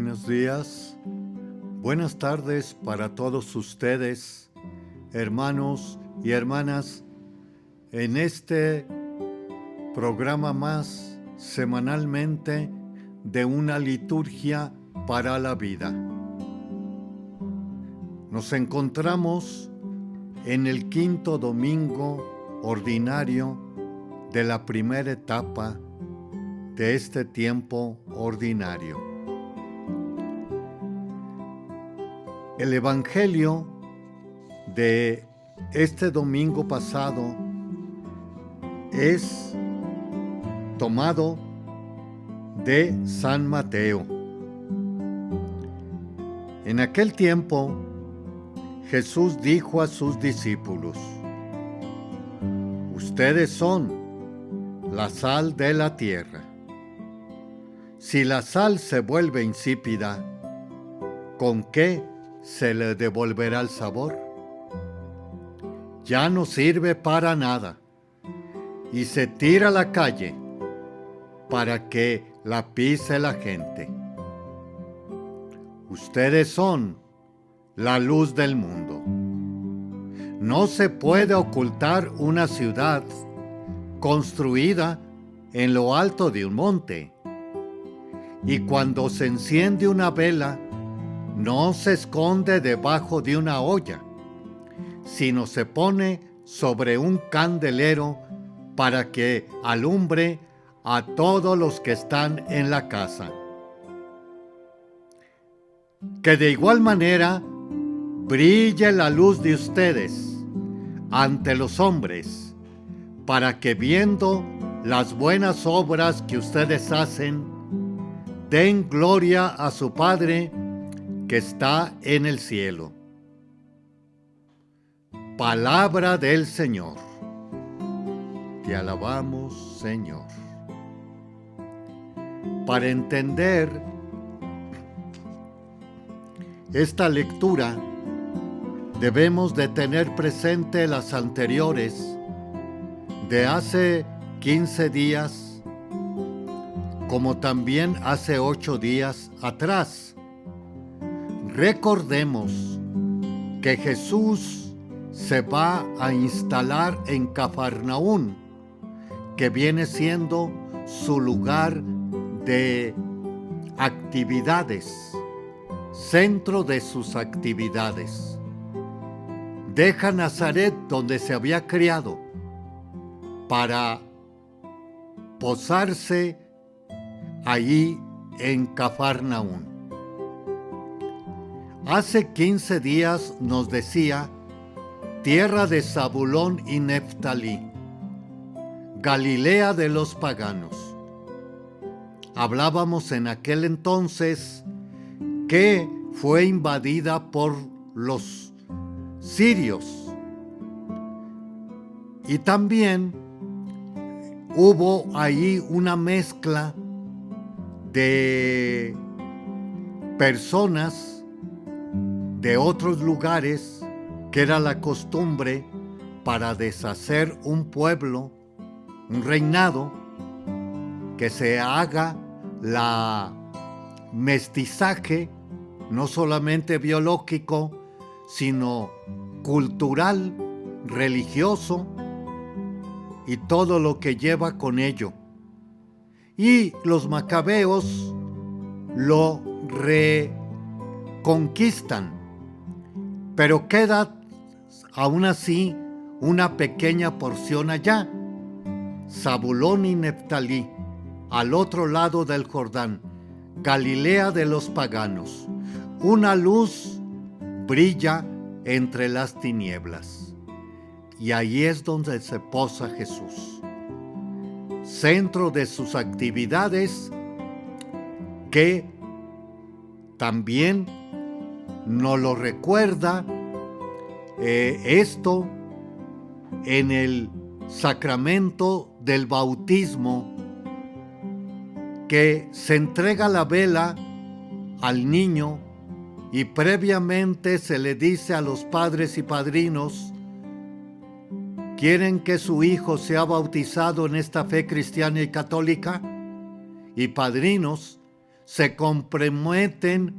Buenos días, buenas tardes para todos ustedes, hermanos y hermanas, en este programa más semanalmente de una liturgia para la vida. Nos encontramos en el quinto domingo ordinario de la primera etapa de este tiempo ordinario. El Evangelio de este domingo pasado es tomado de San Mateo. En aquel tiempo, Jesús dijo a sus discípulos: ustedes son la sal de la tierra. Si la sal se vuelve insípida, ¿con qué se le devolverá el sabor? Ya no sirve para nada y se tira a la calle para que la pise la gente. Ustedes son la luz del mundo. No se puede ocultar una ciudad construida en lo alto de un monte. Y cuando se enciende una vela, no se esconde debajo de una olla, sino se pone sobre un candelero para que alumbre a todos los que están en la casa. Que de igual manera brille la luz de ustedes ante los hombres, para que viendo las buenas obras que ustedes hacen, den gloria a su Padre que está en el cielo. Palabra del Señor. Te alabamos, Señor. Para entender esta lectura, debemos de tener presente las anteriores de hace 15 días, como también hace 8 días atrás. Recordemos que Jesús se va a instalar en Cafarnaún, que viene siendo su lugar de actividades, centro de sus actividades. Deja Nazaret, donde se había criado, para posarse allí en Cafarnaún. Hace 15 días nos decía: tierra de Zabulón y Neftalí, Galilea de los paganos. Hablábamos en aquel entonces que fue invadida por los sirios. Y también hubo ahí una mezcla de personas de otros lugares, que era la costumbre para deshacer un pueblo, un reinado, que se haga la mestizaje, no solamente biológico, sino cultural, religioso y todo lo que lleva con ello. Y los macabeos lo reconquistan, pero queda aún así una pequeña porción allá, Zabulón y Neftalí, al otro lado del Jordán, Galilea de los paganos. Una luz brilla entre las tinieblas, y ahí es donde se posa Jesús, centro de sus actividades, que también nos lo recuerda esto en el sacramento del bautismo, que se entrega la vela al niño y previamente se le dice a los padres y padrinos: ¿quieren que su hijo sea bautizado en esta fe cristiana y católica? Y padrinos se comprometen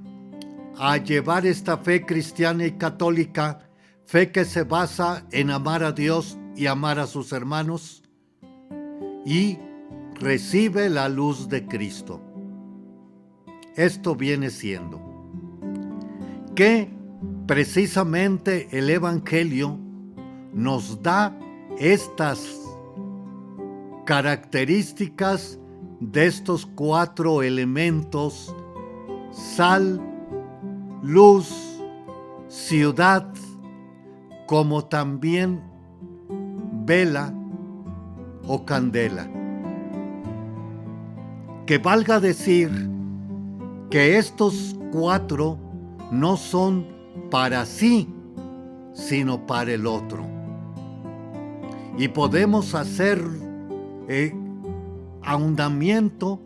a llevar esta fe cristiana y católica, fe que se basa en amar a Dios y amar a sus hermanos, y recibe la luz de Cristo. Esto viene siendo que precisamente el Evangelio nos da estas características de estos 4 elementos: sal, luz, ciudad, como también vela o candela. Que valga decir que estos 4 no son para sí, sino para el otro. Y podemos hacer ahondamiento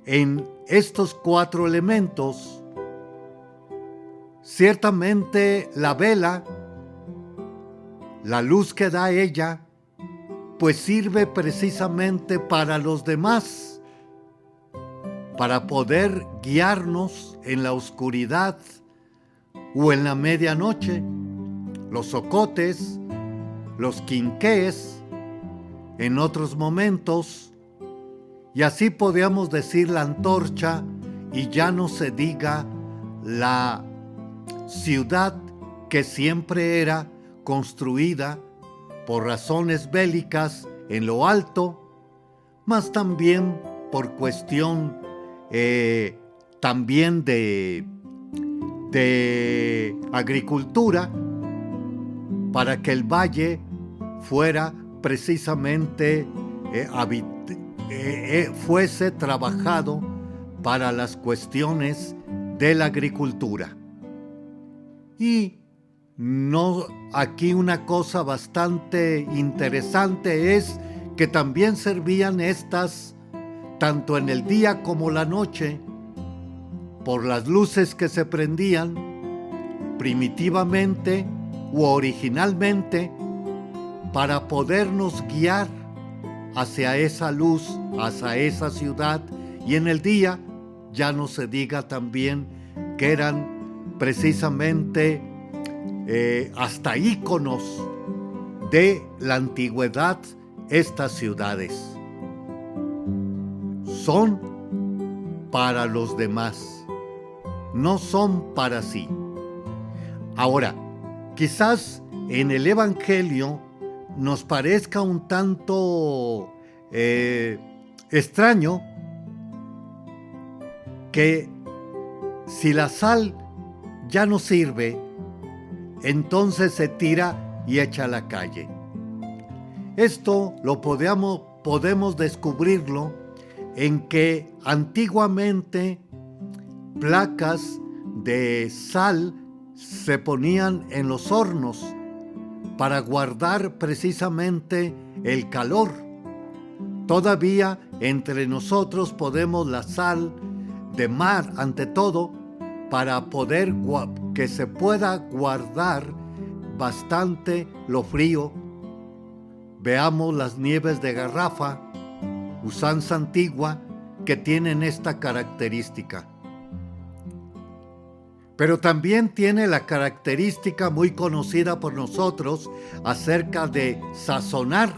en estos 4 elementos. Ciertamente la vela, la luz que da ella, pues sirve precisamente para los demás, para poder guiarnos en la oscuridad o en la medianoche, los ocotes, los quinqués, en otros momentos, y así podríamos decir la antorcha, y ya no se diga la ciudad que siempre era construida por razones bélicas en lo alto, mas también por cuestión también de agricultura, para que el valle fuera precisamente fuese trabajado para las cuestiones de la agricultura. Y aquí una cosa bastante interesante es que también servían estas, tanto en el día como la noche, por las luces que se prendían primitivamente u originalmente, para podernos guiar hacia esa luz, hacia esa ciudad, y en el día ya no se diga también que eran precisamente hasta íconos de la antigüedad estas ciudades. Son para los demás, no son para sí. Ahora, quizás en el Evangelio nos parezca un tanto extraño que si la sal ya no sirve, entonces se tira y echa a la calle. Esto lo podemos descubrirlo en que antiguamente placas de sal se ponían en los hornos para guardar precisamente el calor. Todavía entre nosotros podemos la sal de mar, ante todo, para poder que se pueda guardar bastante lo frío. Veamos las nieves de garrafa, usanza antigua, que tienen esta característica. Pero también tiene la característica muy conocida por nosotros acerca de sazonar,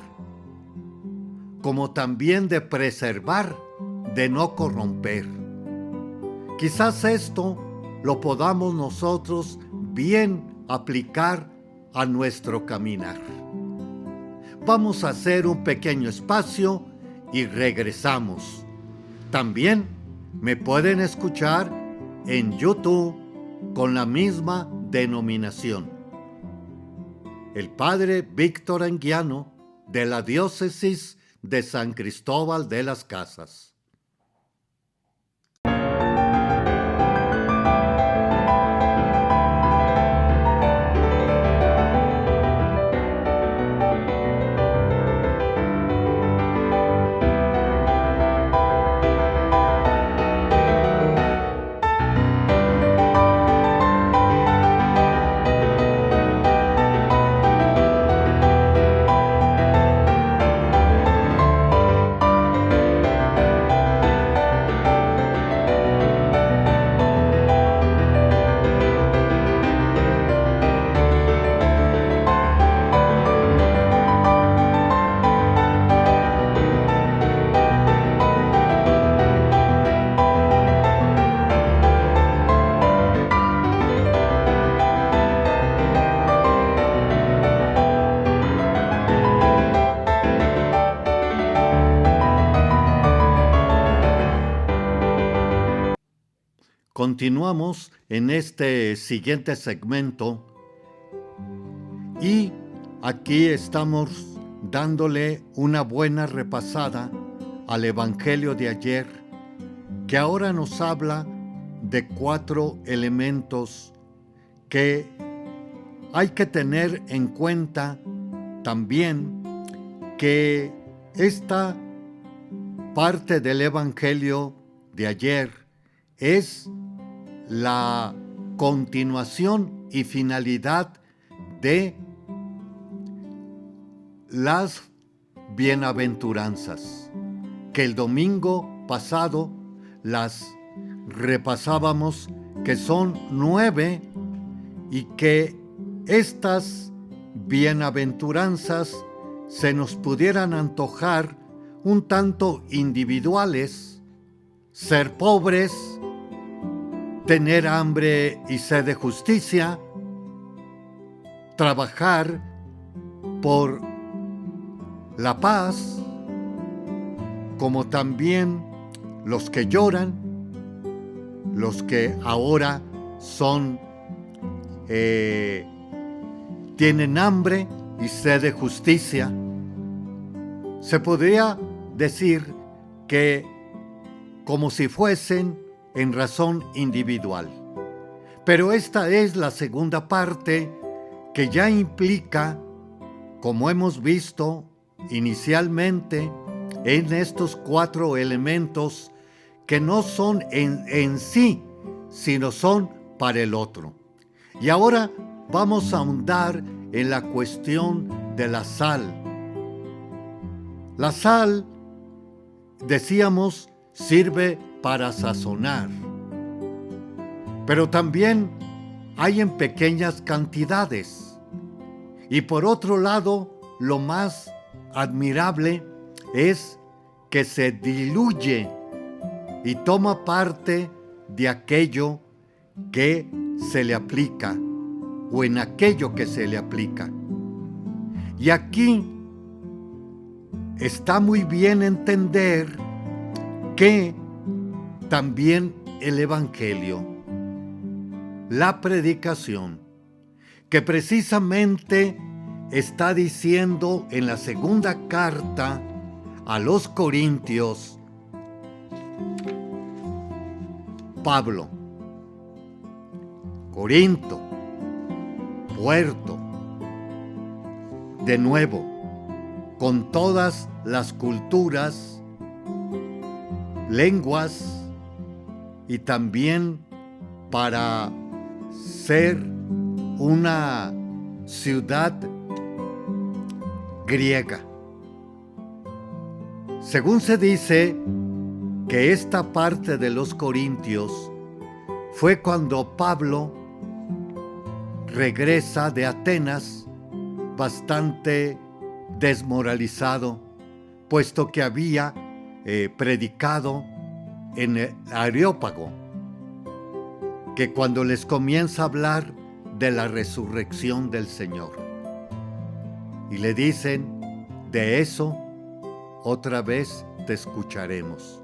como también de preservar, de no corromper. Quizás esto lo podamos nosotros bien aplicar a nuestro caminar. Vamos a hacer un pequeño espacio y regresamos. También me pueden escuchar en YouTube con la misma denominación. El Padre Víctor Anguiano, de la Diócesis de San Cristóbal de las Casas. continuamos en este siguiente segmento y aquí estamos dándole una buena repasada al Evangelio de ayer, que ahora nos habla de 4 elementos que hay que tener en cuenta también, que esta parte del Evangelio de ayer es la continuación y finalidad de las bienaventuranzas, que el domingo pasado las repasábamos, que son 9, y que estas bienaventuranzas se nos pudieran antojar un tanto individuales: ser pobres, tener hambre y sed de justicia, trabajar por la paz, como también los que lloran, los que ahora tienen hambre y sed de justicia. Se podría decir que como si fuesen en razón individual. Pero esta es la segunda parte, que ya implica, como hemos visto inicialmente, en estos 4 elementos que no son en sí, sino son para el otro. Y ahora vamos a ahondar en la cuestión de la sal. La sal, decíamos, sirve para sazonar, pero también hay en pequeñas cantidades. Y por otro lado, lo más admirable es que se diluye y toma parte de aquello que se le aplica, o en aquello que se le aplica. Y aquí está muy bien entender que también el Evangelio, la predicación, que precisamente está diciendo en la segunda carta a los Corintios, Pablo, Corinto, puerto, de nuevo, con todas las culturas, lenguas, y también para ser una ciudad griega. Según se dice que esta parte de los Corintios fue cuando Pablo regresa de Atenas bastante desmoralizado, puesto que había predicado en el Areópago, que cuando les comienza a hablar de la resurrección del Señor, y le dicen: de eso otra vez te escucharemos.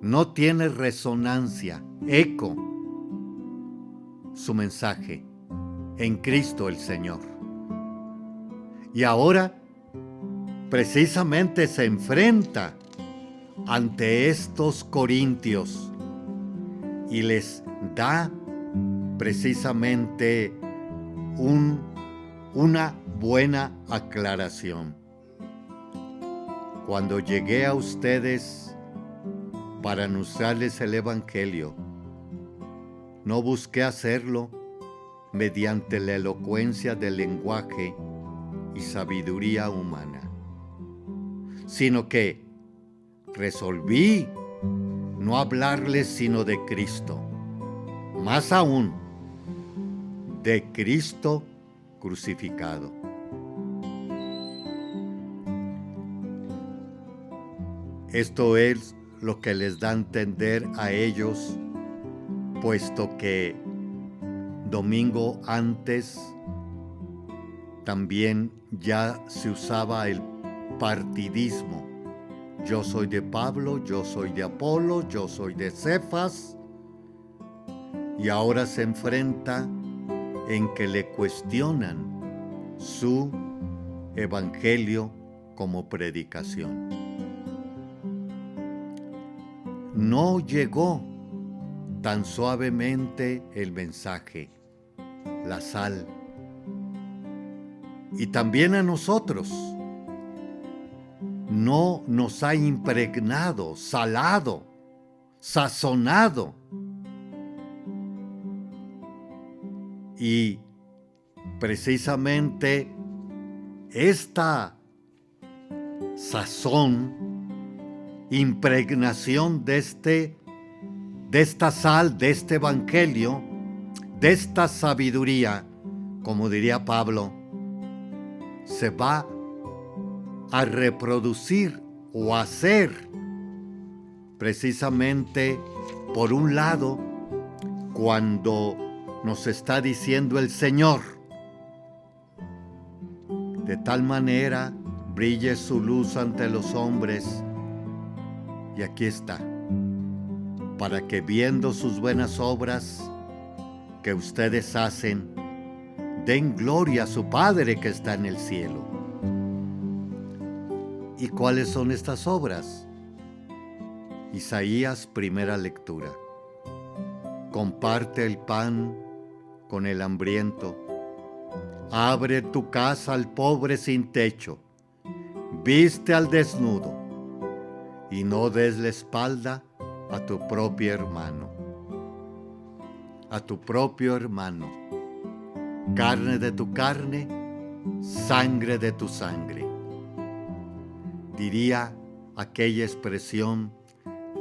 No tiene resonancia, eco, su mensaje en Cristo el Señor. Y ahora precisamente se enfrenta ante estos corintios y les da precisamente una buena aclaración. Cuando llegué a ustedes para anunciarles el Evangelio, no busqué hacerlo mediante la elocuencia del lenguaje y sabiduría humana, sino que resolví no hablarles sino de Cristo, más aún de Cristo crucificado. Esto es lo que les da a entender a ellos, puesto que domingo antes también ya se usaba el partidismo. Yo soy de Pablo, yo soy de Apolo, yo soy de Cefas, y ahora se enfrenta en que le cuestionan su evangelio como predicación. No llegó tan suavemente el mensaje, la sal. Y también a nosotros no nos ha impregnado, salado, sazonado. Y precisamente esta sazón, impregnación de esta sal, de este evangelio, de esta sabiduría, como diría Pablo, se va a reproducir o a hacer precisamente, por un lado, cuando nos está diciendo el Señor: de tal manera brille su luz ante los hombres, y aquí está, para que viendo sus buenas obras que ustedes hacen, den gloria a su Padre que está en el cielo. ¿Y cuáles son estas obras? Isaías, primera lectura. Comparte el pan con el hambriento. Abre tu casa al pobre sin techo. Viste al desnudo y no des la espalda a tu propio hermano. A tu propio hermano. Carne de tu carne, sangre de tu sangre. Diría aquella expresión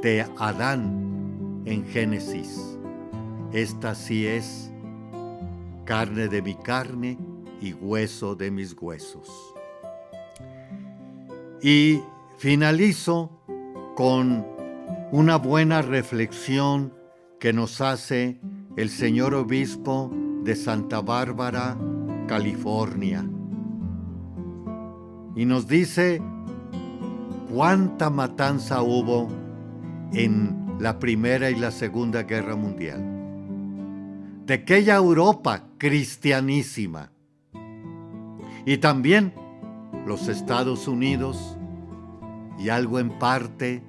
de Adán en Génesis. Esta sí es carne de mi carne y hueso de mis huesos. Y finalizo con una buena reflexión que nos hace el señor obispo de Santa Bárbara, California. Y nos dice cuánta matanza hubo en la Primera y la Segunda Guerra Mundial. De aquella Europa cristianísima. Y también los Estados Unidos y algo en parte,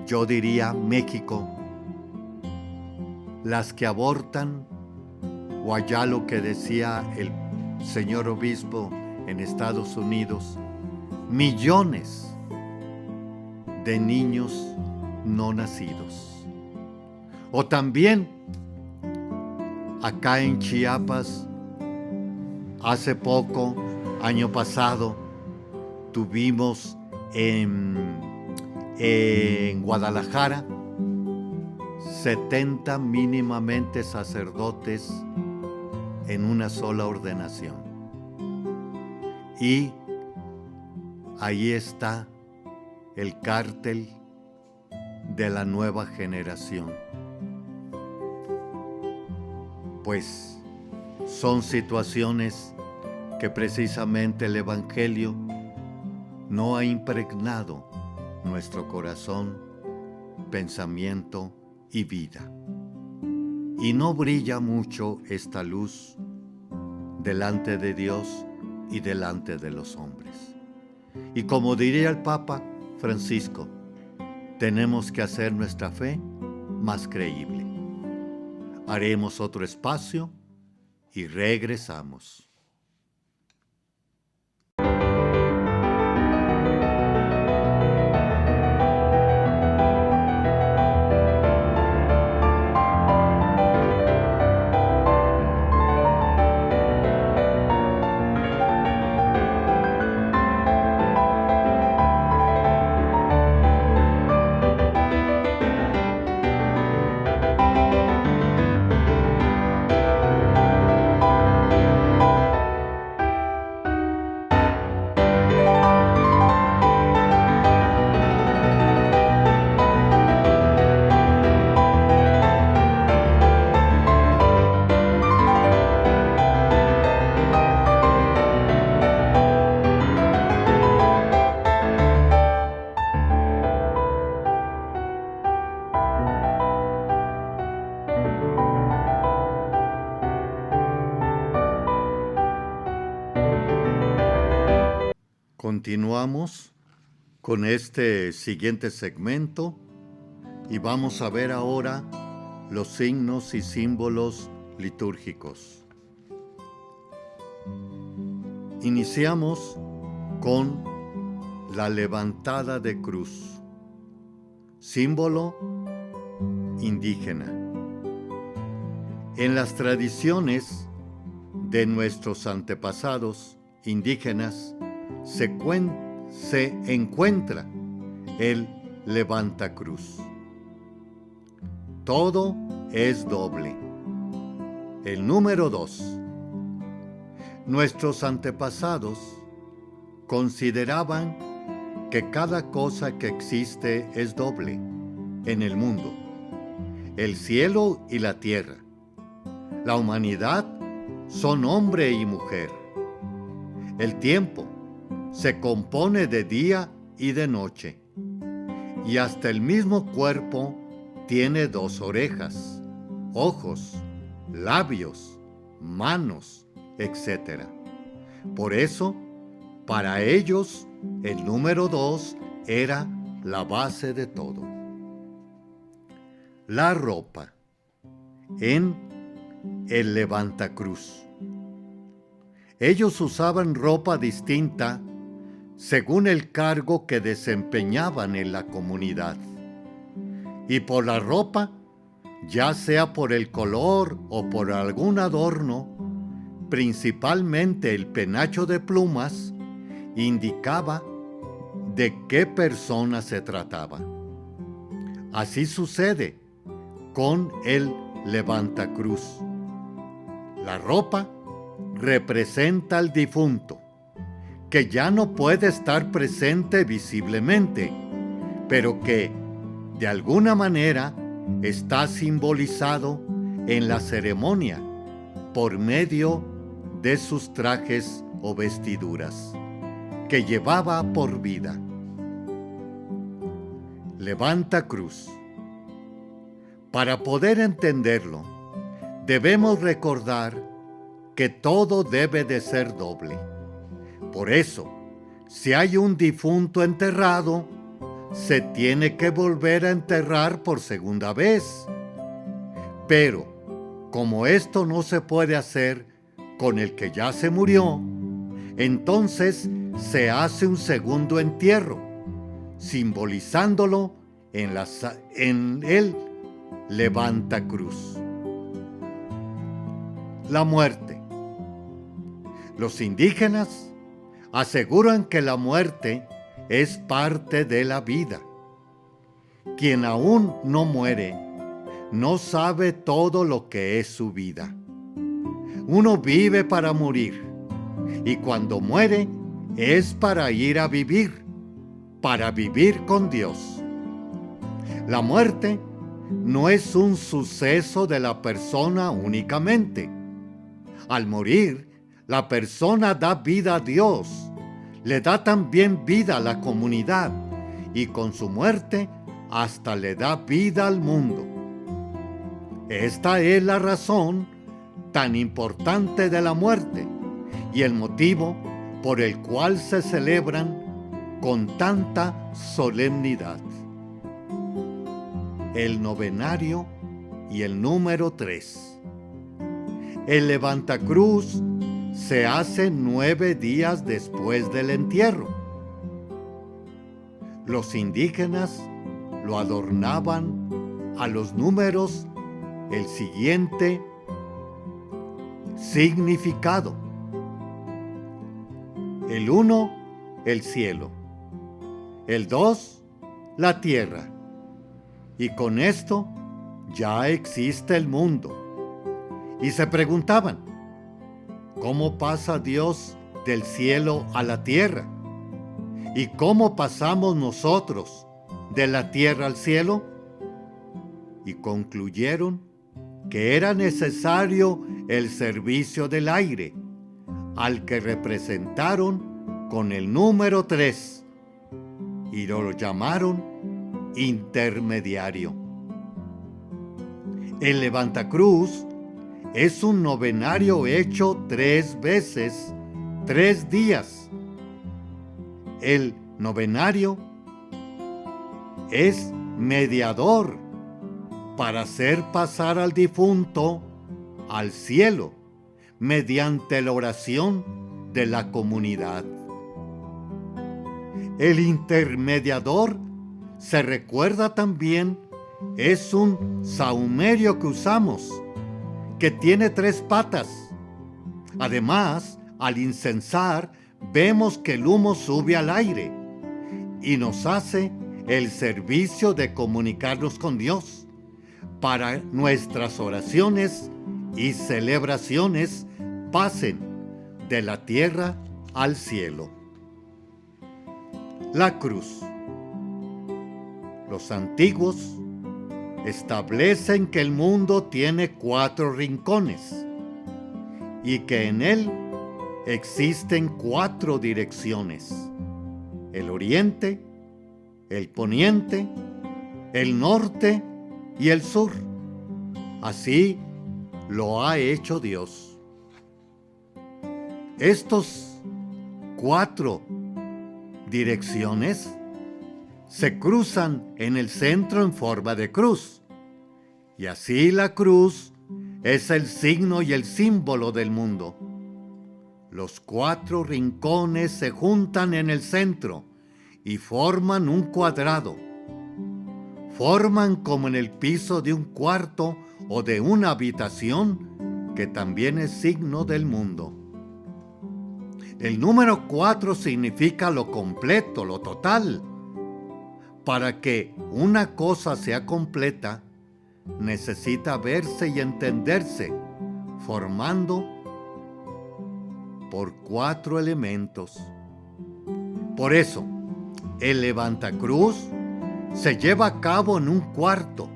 yo diría México. Las que abortan, o allá lo que decía el señor obispo en Estados Unidos, millones de niños no nacidos. O también acá en Chiapas, hace poco, año pasado, tuvimos en Guadalajara 70 mínimamente sacerdotes en una sola ordenación. Y ahí está el cártel de la nueva generación. Pues son situaciones que precisamente el Evangelio no ha impregnado nuestro corazón, pensamiento y vida. Y no brilla mucho esta luz delante de Dios y delante de los hombres. Y como diría el Papa Francisco, tenemos que hacer nuestra fe más creíble. Haremos otro espacio y regresamos. Continuamos con este siguiente segmento y vamos a ver ahora los signos y símbolos litúrgicos. Iniciamos con la levantada de cruz, símbolo indígena. En las tradiciones de nuestros antepasados indígenas se encuentra el levantacruz. Todo es doble. El número 2. Nuestros antepasados consideraban que cada cosa que existe es doble en el mundo: el cielo y la tierra. La humanidad son hombre y mujer. El tiempo se compone de día y de noche, y hasta el mismo cuerpo tiene 2 orejas, ojos, labios, manos, etc. Por eso, para ellos, el número 2 era la base de todo. La ropa en el levantacruz. Ellos usaban ropa distinta según el cargo que desempeñaban en la comunidad. Y por la ropa, ya sea por el color o por algún adorno, principalmente el penacho de plumas, indicaba de qué persona se trataba. Así sucede con el levantacruz. La ropa representa al difunto, que ya no puede estar presente visiblemente, pero que, de alguna manera, está simbolizado en la ceremonia por medio de sus trajes o vestiduras que llevaba por vida. Levantacruz. Para poder entenderlo, debemos recordar que todo debe de ser doble. Por eso, si hay un difunto enterrado, se tiene que volver a enterrar por segunda vez. Pero, como esto no se puede hacer con el que ya se murió, entonces se hace un segundo entierro, simbolizándolo en el levantacruz. La muerte. Los indígenas aseguran que la muerte es parte de la vida. Quien aún no muere no sabe todo lo que es su vida. Uno vive para morir, y cuando muere es para ir a vivir, para vivir con Dios. La muerte no es un suceso de la persona únicamente. Al morir, la persona da vida a Dios, le da también vida a la comunidad, y con su muerte hasta le da vida al mundo. Esta es la razón tan importante de la muerte y el motivo por el cual se celebran con tanta solemnidad. El novenario y el número 3. El levantacruz se hace 9 días después del entierro. Los indígenas lo adornaban a los números el siguiente significado. El 1, el cielo. El 2, la tierra. Y con esto ya existe el mundo. Y se preguntaban, ¿cómo pasa Dios del cielo a la tierra? ¿Y cómo pasamos nosotros de la tierra al cielo? Y concluyeron que era necesario el servicio del aire, al que representaron con el número 3, y lo llamaron intermediario. El levantacruz es un novenario hecho 3 veces, 3 días, El novenario es mediador para hacer pasar al difunto al cielo mediante la oración de la comunidad. El intermediador, se recuerda también, es un sahumerio que usamos, que tiene 3 patas. Además, al incensar, vemos que el humo sube al aire y nos hace el servicio de comunicarnos con Dios para nuestras oraciones y celebraciones pasen de la tierra al cielo. La cruz. Los antiguos establecen que el mundo tiene 4 rincones y que en él existen 4 direcciones: el oriente, el poniente, el norte y el sur. Así lo ha hecho Dios. Estos 4 direcciones se cruzan en el centro en forma de cruz, y así la cruz es el signo y el símbolo del mundo. Los 4 rincones se juntan en el centro y forman un cuadrado. Forman como en el piso de un cuarto o de una habitación, que también es signo del mundo. El número 4 significa lo completo, lo total. Para que una cosa sea completa, necesita verse y entenderse, formando por 4 elementos. Por eso, el levantacruz se lleva a cabo en un cuarto,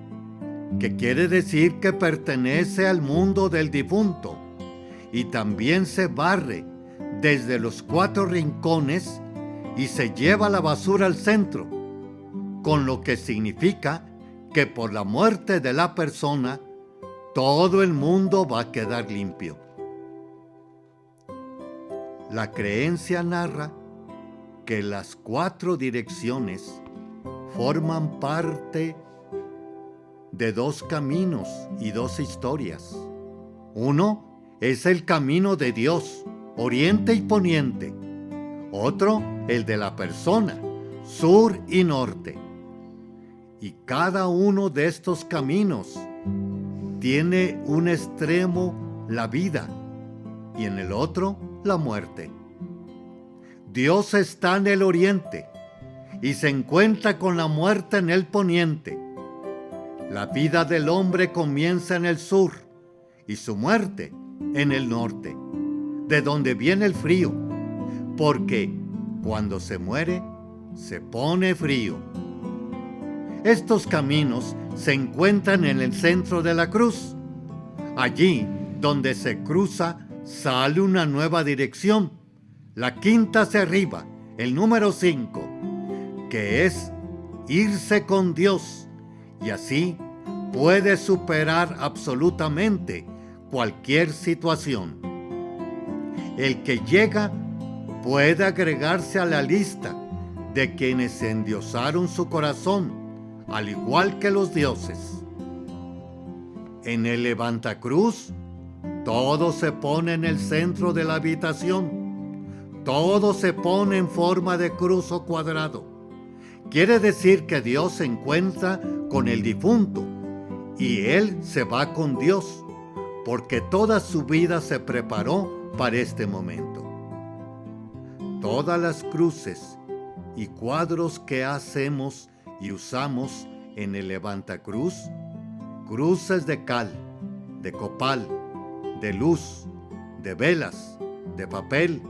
que quiere decir que pertenece al mundo del difunto, y también se barre desde los 4 rincones y se lleva la basura al centro, con lo que significa que por la muerte de la persona, todo el mundo va a quedar limpio. La creencia narra que las 4 direcciones forman parte de 2 caminos y 2 historias. Uno es el camino de Dios, oriente y poniente. Otro, el de la persona, sur y norte. Y cada uno de estos caminos tiene un extremo la vida y en el otro la muerte. Dios está en el oriente y se encuentra con la muerte en el poniente. La vida del hombre comienza en el sur y su muerte en el norte, de donde viene el frío, porque cuando se muere se pone frío. Estos caminos se encuentran en el centro de la cruz. Allí donde se cruza sale una nueva dirección, la quinta hacia arriba, el número 5, que es irse con Dios, y así puede superar absolutamente cualquier situación. El que llega puede agregarse a la lista de quienes endiosaron su corazón, al igual que los dioses. En el levantacruz, todo se pone en el centro de la habitación. Todo se pone en forma de cruz o cuadrado. Quiere decir que Dios se encuentra con el difunto y él se va con Dios, porque toda su vida se preparó para este momento. Todas las cruces y cuadros que hacemos y usamos en el levantacruz, cruces de cal, de copal, de luz, de velas, de papel,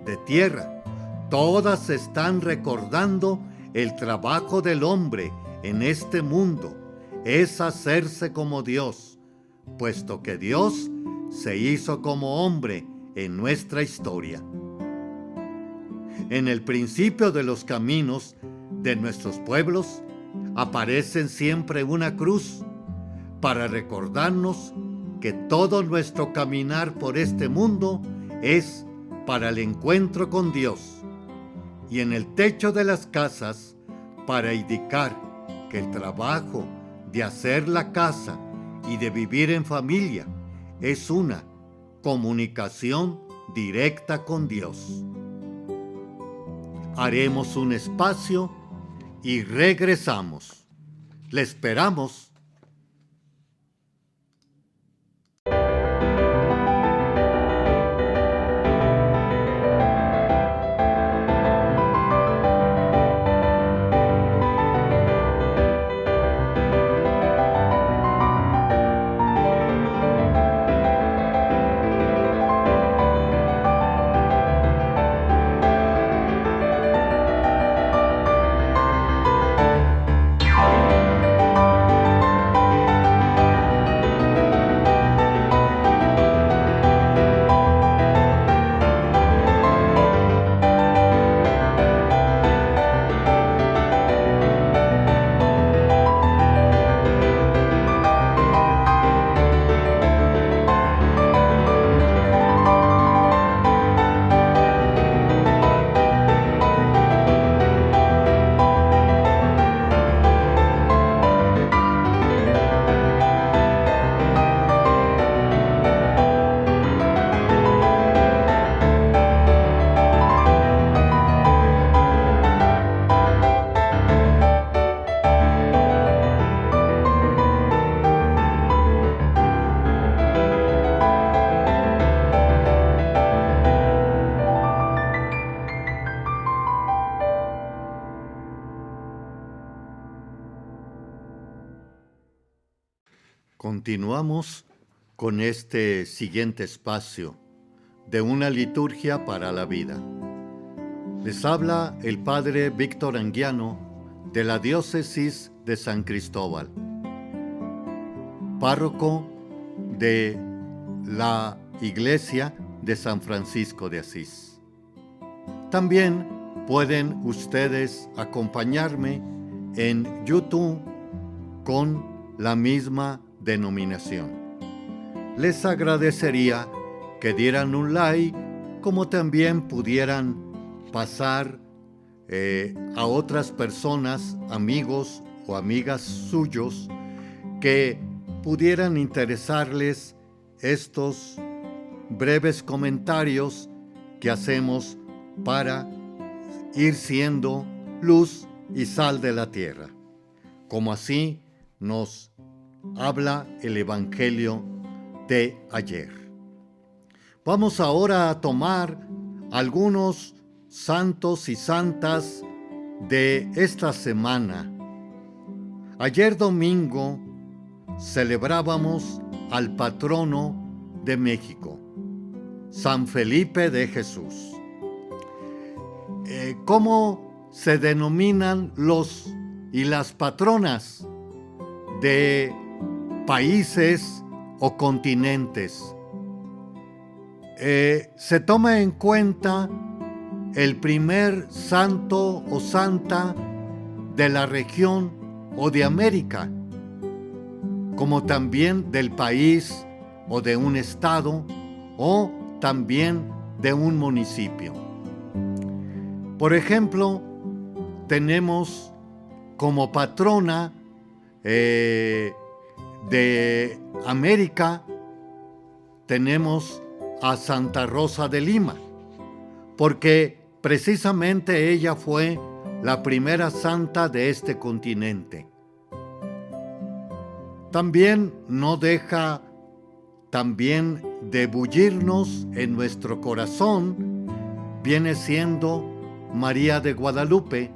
de tierra, todas están recordando el trabajo del hombre en este mundo, es hacerse como Dios, puesto que Dios se hizo como hombre en nuestra historia. En el principio de los caminos de nuestros pueblos aparecen siempre una cruz para recordarnos que todo nuestro caminar por este mundo es para el encuentro con Dios. y en el techo de las casas para indicar que el trabajo de hacer la casa y de vivir en familia es una comunicación directa con Dios. Haremos un espacio y regresamos. Le esperamos. Continuamos con este siguiente espacio de una liturgia para la vida. Les habla el Padre Víctor Anguiano de la Diócesis de San Cristóbal, párroco de la Iglesia de San Francisco de Asís. También pueden ustedes acompañarme en YouTube con la misma denominación. Les agradecería que dieran un like, como también pudieran pasar a otras personas, amigos o amigas suyos, que pudieran interesarles estos breves comentarios que hacemos para ir siendo luz y sal de la tierra, como así nos habla el Evangelio de ayer. Vamos ahora a tomar algunos santos y santas de esta semana. Ayer domingo celebrábamos al patrono de México, San Felipe de Jesús. ¿Cómo se denominan los y las patronas de países o continentes? Se toma en cuenta el primer santo o santa de la región o de América, como también del país o de un estado o también de un municipio. Por ejemplo, tenemos como patrona de América, tenemos a Santa Rosa de Lima, porque precisamente ella fue la primera santa de este continente. También no deja también de bullirnos en nuestro corazón, viene siendo María de Guadalupe,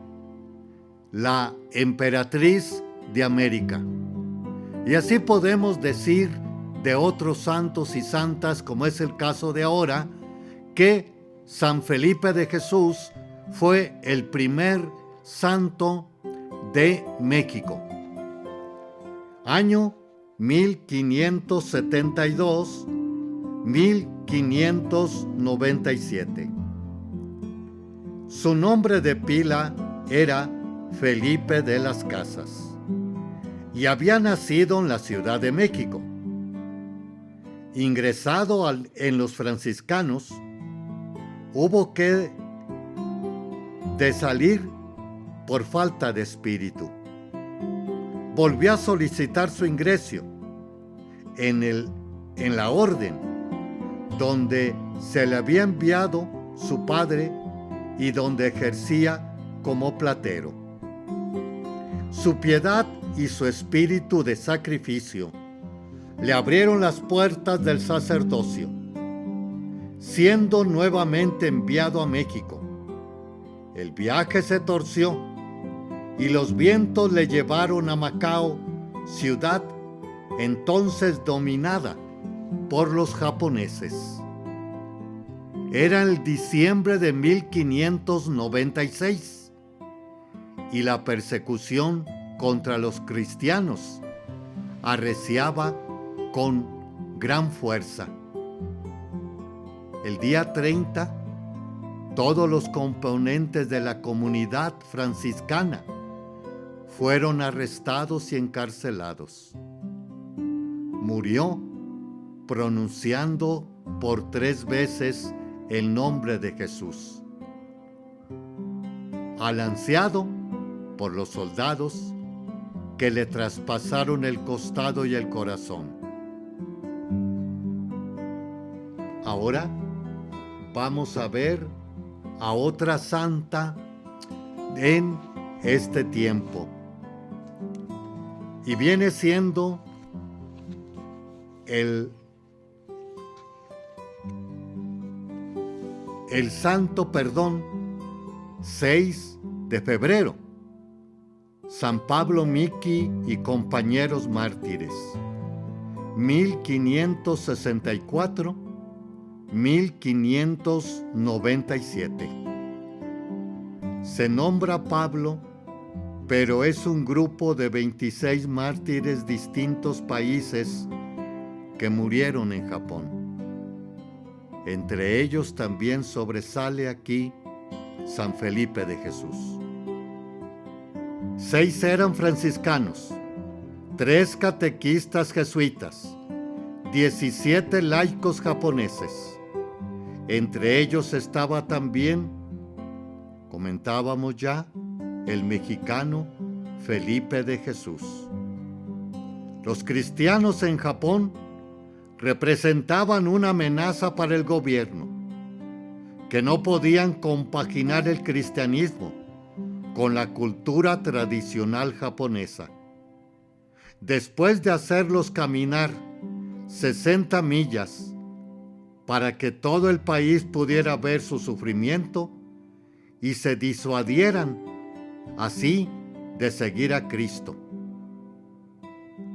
la emperatriz de América. Y así podemos decir de otros santos y santas, como es el caso de ahora, que San Felipe de Jesús fue el primer santo de México. Año 1572-1597. Su nombre de pila era Felipe de las Casas y había nacido en la Ciudad de México. Ingresado en los franciscanos, hubo que de salir por falta de espíritu. Volvió a solicitar su ingreso en la orden donde se le había enviado su padre y donde ejercía como platero. Su piedad y su espíritu de sacrificio le abrieron las puertas del sacerdocio. Siendo nuevamente enviado a México, el viaje se torció y los vientos le llevaron a Macao, ciudad entonces dominada por los japoneses. Era el diciembre de 1596 y la persecución contra los cristianos arreciaba con gran fuerza. El día 30, todos los componentes de la comunidad franciscana fueron arrestados y encarcelados. Murió pronunciando por 3 veces el nombre de Jesús, alanceado por los soldados que le traspasaron el costado y el corazón. Ahora vamos a ver a otra santa en este tiempo. Y viene siendo el santo perdón 6 de febrero. San Pablo Miki y compañeros mártires. 1597. Se nombra Pablo, pero es un grupo de 26 mártires de distintos países que murieron en Japón. Entre ellos también sobresale aquí San Felipe de Jesús. 6 eran franciscanos, 3 catequistas jesuitas, 17 laicos japoneses. Entre ellos estaba también, comentábamos ya, el mexicano Felipe de Jesús. Los cristianos en Japón representaban una amenaza para el gobierno, que no podían compaginar el cristianismo con la cultura tradicional japonesa. Después de hacerlos caminar 60 millas para que todo el país pudiera ver su sufrimiento y se disuadieran así de seguir a Cristo,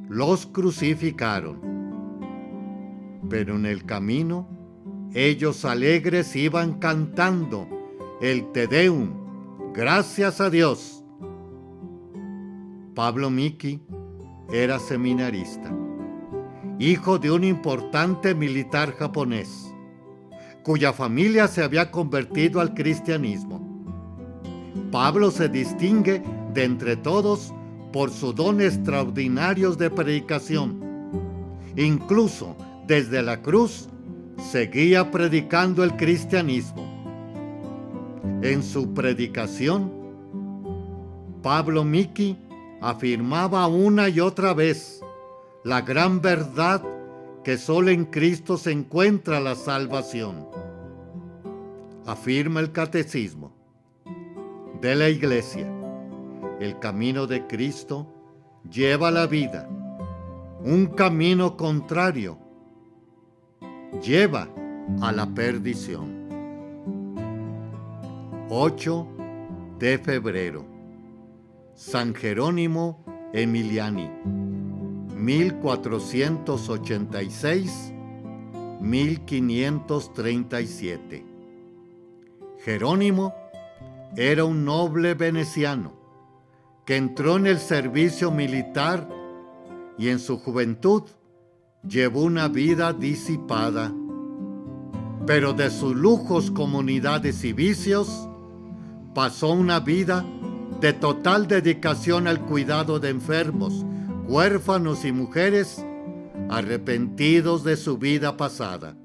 los crucificaron. Pero en el camino, ellos alegres iban cantando el Te Deum, gracias a Dios. Pablo Miki era seminarista, hijo de un importante militar japonés, cuya familia se había convertido al cristianismo. Pablo se distingue de entre todos por su don extraordinario de predicación. Incluso desde la cruz seguía predicando el cristianismo. En su predicación, Pablo Miki afirmaba una y otra vez la gran verdad que solo en Cristo se encuentra la salvación. Afirma el catecismo de la Iglesia: el camino de Cristo lleva a la vida, un camino contrario lleva a la perdición. 8 de febrero. San Jerónimo Emiliani, 1486-1537. Jerónimo era un noble veneciano que entró en el servicio militar y en su juventud llevó una vida disipada, pero de sus lujos, comodidades y vicios pasó una vida de total dedicación al cuidado de enfermos, huérfanos y mujeres arrepentidos de su vida pasada.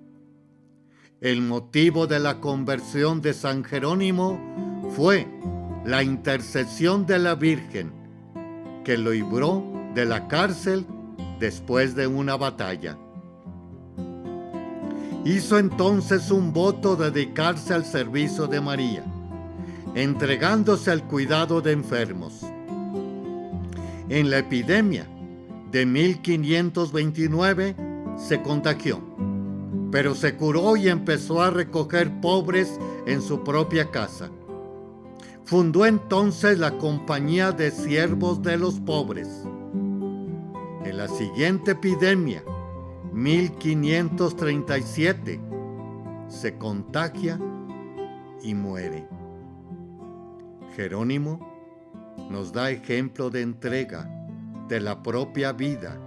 El motivo de la conversión de San Jerónimo fue la intercesión de la Virgen que lo libró de la cárcel después de una batalla. Hizo entonces un voto de dedicarse al servicio de María, entregándose al cuidado de enfermos. En la epidemia de 1529 se contagió, pero se curó y empezó a recoger pobres en su propia casa. Fundó entonces la Compañía de Siervos de los Pobres. En la siguiente epidemia, 1537, se contagia y muere. Jerónimo nos da ejemplo de entrega de la propia vida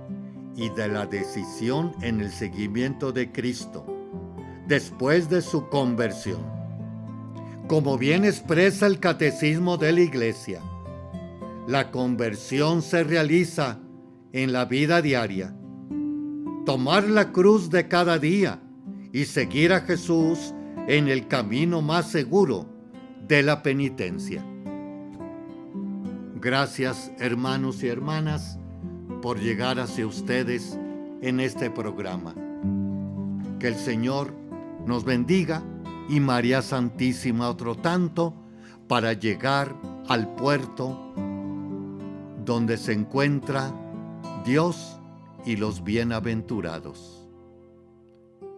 y de la decisión en el seguimiento de Cristo después de su conversión. Como bien expresa el Catecismo de la Iglesia, la conversión se realiza en la vida diaria. Tomar la cruz de cada día y seguir a Jesús en el camino más seguro de la penitencia. Gracias, hermanos y hermanas, por llegar hacia ustedes en este programa. Que el Señor nos bendiga y María Santísima otro tanto para llegar al puerto donde se encuentra Dios y los bienaventurados.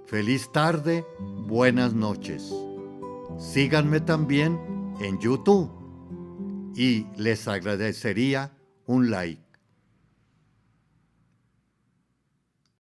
Feliz tarde, buenas noches. Síganme también en YouTube y les agradecería un like.